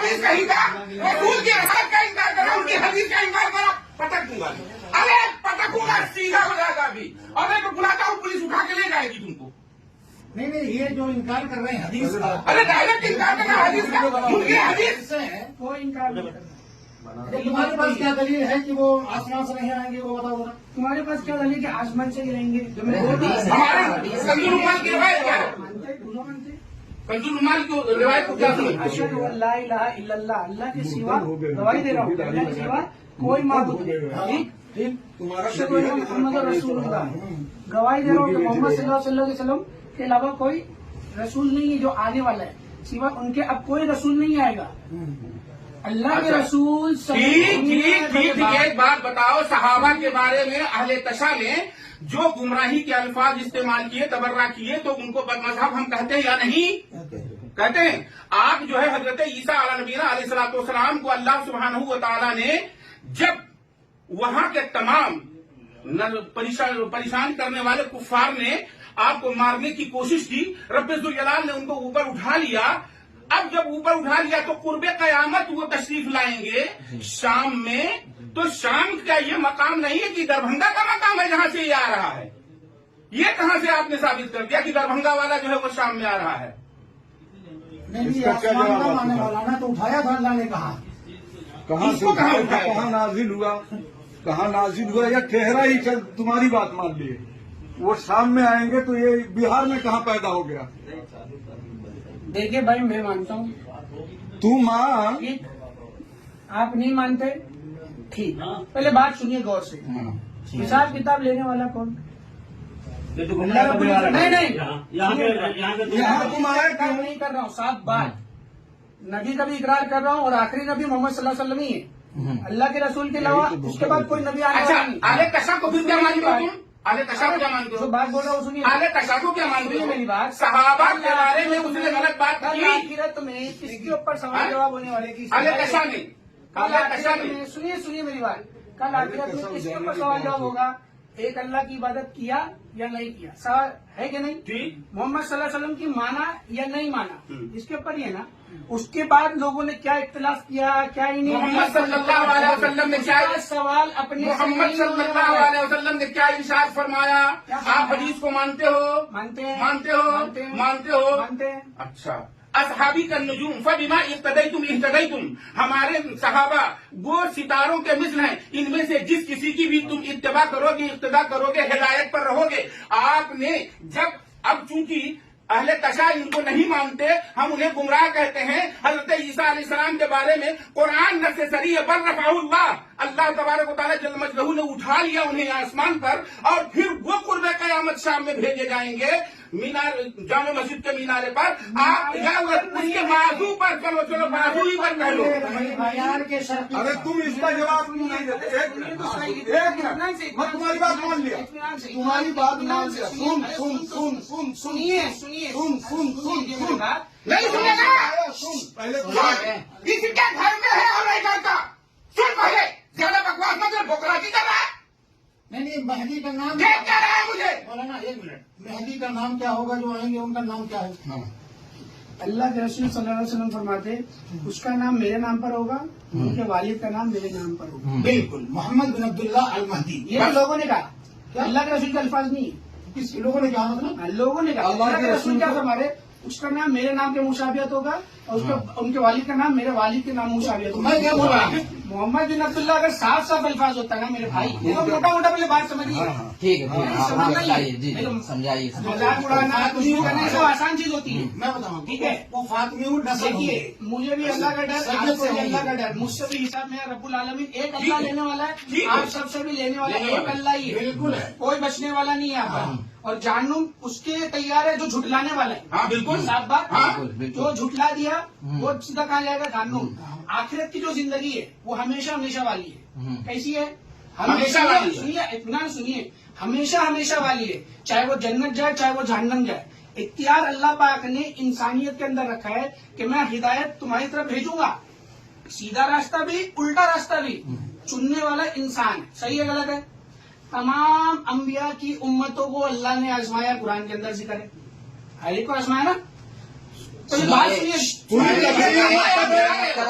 حدیث کہیں کا رسول کی رسالت کا انکار کرو ان کی حدیث کا انکار کرو پٹک دوں گا ارے پٹکوں گا سیدھا ہو جائے گا ابھی اور میں تو بلاتا ہوں پولیس اٹھا کے لے جائے گی تم کو نہیں یہ جو انکار کر رہے ہیں حدیث کا ارے ڈائریکٹ انکار کرنا حدیث کا ان کی حدیث سے ہے کوئی انکار نہیں کرنا. تمہارے پاس کیا دلیل ہے کہ وہ آسمان سے نہیں آئیں گے وہ بتاؤ ذرا تمہارے پاس کیا دلیل کہ آسمان سے گریں گے ہمارے کنزول عمال کی روایت کیا ہے مانتے دونوں مانتے کنزول عمال کی روایت کو کیا سمجھتے اشہد ان لا الہ الا اللہ اللہ کے سوا گواہی دے رہا ہوں اللہ کے سوا کوئی معبود نہیں. ٹھیک اشہد ان محمد رسول اللہ گواہی دے رہا ہوں کہ محمد صلی اللہ علیہ وسلم کے علاوہ کوئی رسول نہیں ہے جو آنے والا ہے سوا ان کے اب کوئی رسول نہیں آئے گا اللہ کے رسول ٹھیک ایک بات بتاؤ صحابہ کے بارے میں اہل تشا نے جو گمراہی کے الفاظ استعمال کیے تبرہ کیے تو ان کو بد مذہب ہم کہتے ہیں یا نہیں کہتے ہیں آپ جو ہے حضرت عیسیٰ علیہ نبینا علیہ الصلوۃ والسلام کو اللہ سبحانہ و تعالیٰ نے جب وہاں کے تمام پریشان کرنے والے کفار نے آپ کو مارنے کی کوشش کی رب ذوالجلال نے ان کو اوپر اٹھا لیا اب جب اوپر اٹھا لیا تو قرب قیامت وہ تشریف لائیں گے شام میں تو شام کا یہ مقام نہیں ہے کہ دربھنگا کا مقام ہے جہاں سے یہ آ رہا ہے یہ کہاں سے آپ نے ثابت کر دیا کہ دربھنگا والا جو ہے وہ شام میں آ رہا ہے نہیں آسمان کا ماننے والا نا تو اٹھایا تھا اللہ نے کہا کہاں سے کہاں نازل ہوا کہاں نازل ہوا یا ٹھہرا ہی چل تمہاری بات مان لیے وہ شام میں آئیں گے تو یہ بہار میں کہاں پیدا ہو گیا دیکھیے بھائی میں مانتا ہوں تو مان ٹھیک آپ نہیں مانتے ٹھیک پہلے بات سنیے غور سے حساب کتاب لینے والا کون اللہ رب العالمین نہیں تم آئے اقرار نہیں کر رہا ہوں صاف بات نبی کا بھی اقرار کر رہا ہوں اور آخری نبی محمد صلی اللہ علیہ وسلم ہی ہے اللہ کے رسول کے علاوہ اس کے بعد کوئی نبی آنے والا نہیں اہل تشا کو پھر کیا مانتے ہو تم اہل تشا کو کیا مانتے جو ہو بات بول رہا ہوں سنیے اہل تشا کو کیا مانتے ہو میری بات صحابہ کے بارے میں اس نے غلط بات کل کی آخرت میں کس کے اوپر سوال جواب ہونے والے کی اہل تشا نے کل اہل تشا آخرت نے میں سنیے میری بات کل آخرت میں کس کے اوپر سوال جواب ہوگا ایک اللہ کی عبادت کیا یا نہیں کیا سوال ہے کہ نہیں ٹھیک محمد صلی اللہ علیہ وسلم کی مانا یا نہیں مانا اس کے اوپر ہی ہے نا اس کے بعد لوگوں نے کیا اختلاف کیا کیا ہی نہیں محمد صلی اللہ علیہ وسلم نے کیا سوال اپنے محمد صلی اللہ علیہ وسلم نے کیا ارشاد فرمایا آپ حدیث کو مانتے ہو مانتے ہیں مانتے ہو مانتے ہو مانتے ہیں اچھا اصحابی کا نجوم فبما اقتدیتم اہتدیتم ہمارے صحابہ وہ ستاروں کے مثل ہیں ان میں سے جس کسی کی بھی تم اتباع کرو گے اقتداء کرو گے ہدایت پر رہو گے آپ نے جب اب چونکہ اہل تشا ان کو نہیں مانتے ہم انہیں گمراہ کہتے ہیں حضرت عیسیٰ علیہ السلام کے بارے میں قرآن نص صریح ہے بل رفعہ اللہ تبارک و تعالیٰ جل مجدہ نے اٹھا لیا انہیں آسمان پر اور پھر وہ قرب قیامت شام میں بھیجے جائیں گے مینار جامع مسجد کے مینارے پر آپ یا اس کے بازو پر چلو بازو ہی پر کہہ لو ارے تم اس کا جواب نہیں دیتے ایک منٹ میں تمہاری بات مان لیا تمہاری بات مان لیا سنیے نہیں سنے گا پہلے کسی کے گھر میں ہے اور نہیں کرتا سن پہلے زیادہ بکواس مت بکراتی کر رہا ہے نہیں مہدی کا نام دیکھ کیا رہا ہے مجھے مولانا ایک منٹ مہدی کا نام کیا ہوگا جو آئیں گے ان کا نام کیا ہے اللہ کے رسول صلی اللہ علیہ وسلم فرماتے اس کا نام میرے نام پر ہوگا ان کے والد کا نام میرے نام پر ہوگا بالکل محمد بن عبداللہ المہدی یہ تو لوگوں نے کہا اللہ کے رسول کے الفاظ نہیں ہے کس لوگوں نے کہا مطلب لوگوں نے کہا اللہ کے رسول کیا فرماتے اس کا نام میرے نام کے مشابہت ہوگا اور ان کے والد کا نام میرے والد کے نام مشابہت ہوگا میں کیا بول رہا ہوں محمد بن عبداللہ اگر صاف صاف الفاظ ہوتا ہے نا میرے بھائی تو موٹا موٹا پہلے بات سمجھیے ٹھیک ہے سمجھائیے مذاق اڑانا کچھ بھی کرنا سب آسان چیز ہوتی ہے میں بتاؤں ٹھیک ہے وہ فاطمی دیکھیے مجھے بھی اللہ کا ڈر آپ کو بھی اللہ کا ڈر مجھ سے بھی حساب میں رب العالمین ایک اللہ لینے والا ہے آپ سب سے بھی لینے والا ہے ایک اللہ ہی ہے بالکل ہے کوئی بچنے والا نہیں ہے آپ کا اور جہنم اس کے تیار ہے جو جھٹلانے والا ہے ہاں بالکل صاف بات بالکل جو جھٹلا دیا وہ سیدھا کہاں جائے گا جہنم آخرت کی جو زندگی ہے وہ ہمیشہ ہمیشہ والی ہے کیسی ہے ہمیشہ والی ہے۔ سنیے اطمینان سنیے ہمیشہ ہمیشہ والی ہے چاہے وہ جنت جائے چاہے وہ جہنم جائے اختیار اللہ پاک نے انسانیت کے اندر رکھا ہے کہ میں ہدایت تمہاری طرف بھیجوں گا سیدھا راستہ بھی الٹا راستہ بھی چننے والا انسان ہے صحیح ہے غلط ہے تمام انبیاء کی امتوں کو اللہ نے آزمایا قرآن کے اندر ذکر ہے ہر ایک کو آزمایا نا تو یہ بات سنیے